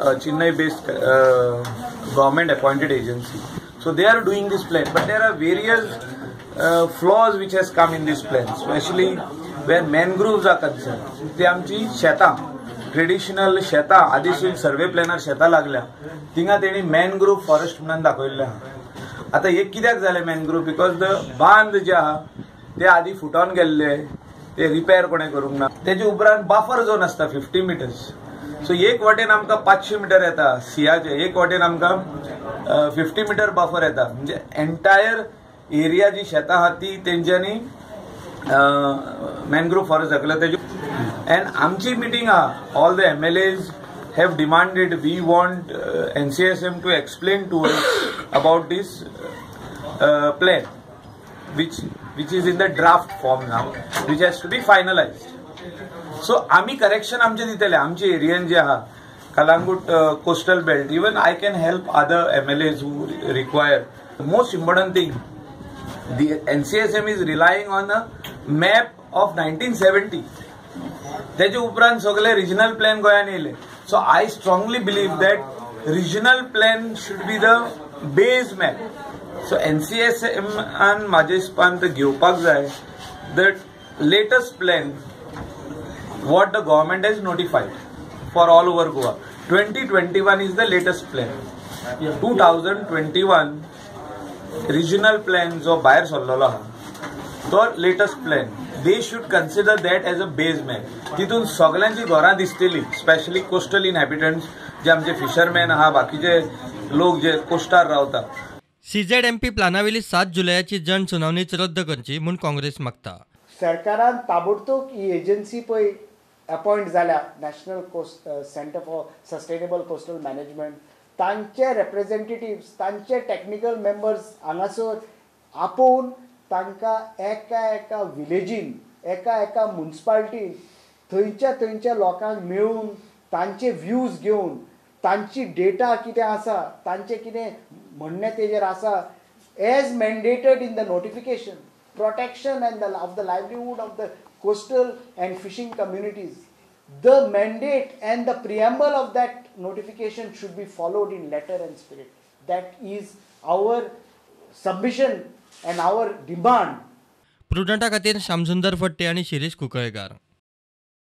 Chennai-based government-appointed agency. So they are doing this plan, but there are various flaws which has come in this plan, especially where mangroves are concerned. ते आमची शेतां traditional शेतां आदीसून सर्वे प्लॅनार शेतां लागल्या थिंगा तेणी मॅनग्रोव forest म्हणून दाखयल्ले आहा. आता हे कित्याक जालें मॅनग्रोव बिकॉज द बांद जे आहा ते आदी फुटोन गेल्ले ते रिपेर कोणें करूंक ना. तेजे उपरांत बफर झोन आसता 50 मिटर्स. सो एक वाटेन आमकां 500 मिटर येता सियाचे, एक वाटेन आमकां 50 मिटर बफर येता. म्हणजे एंटायर एरिया जी शेतां आहा ती तेंच्यांनी मॅनग्रोव फॉरेस्ट दाखयला. तेजे एंड आमची मिटींग आहा all the MLAs have demanded we want NCSM to explain to us about this plan which is in the draft form now, which has to be finalized. So आम्ही correction आमचे दितले आमचे Ariane जे आहा Calangute coastal belt. Even I can help other MLAs who require. The most important thing, the NCSM is relying on a map of 1970. तेजे उपरांत सगळे regional plan गोंयान येयले. So I strongly believe that regional plan should be the base map. So NCSM and माझे हिसपान ते घेवपाक जाय the latest plan what the government has notified for all over Goa. 2021 is the latest plan. 2021 regional plan जो भायर सरलेलो आहा तो latest plan. They should consider that as a base map. तितून सगळ्यांची घरां दिसतली, स्पेशली कोस्टल इनहॅबिटंट्स जे आमचे फिशरमॅन आहा बाकीचे लोक जे कोस्टार रावता. CZMP प्लानावेली 7 जुलयाची जनसुनावणीच रद्द करची म्हूण काँग्रेस मागता. सरकारान ताबडतोब ही एजन्सी पळय अपॉइंट जाल्या national centre for sustainable coastal management. तांचे रिप्रेझेंटेटिव्स तांचे टेक्निकल मेंबर्स हांगासर आपोवन तांकां एका विलेजीन एका म्युनिसिपालिटीन थंयच्या लोकांक मेळून तांचे व्ह्यूज घेवन तांची डेटा कितें आसा तांचे कितें म्हणणें तेजेर आसा as mandated in the notification protection and of the livelihood of the coastal and fishing communities. The mandate and the preamble of that notification should be followed in letter and spirit. That is our submission and our demand. प्रुडंटा खातीर श्यामसुंदर फट्टे आनी शिरीष कुंकळेकार.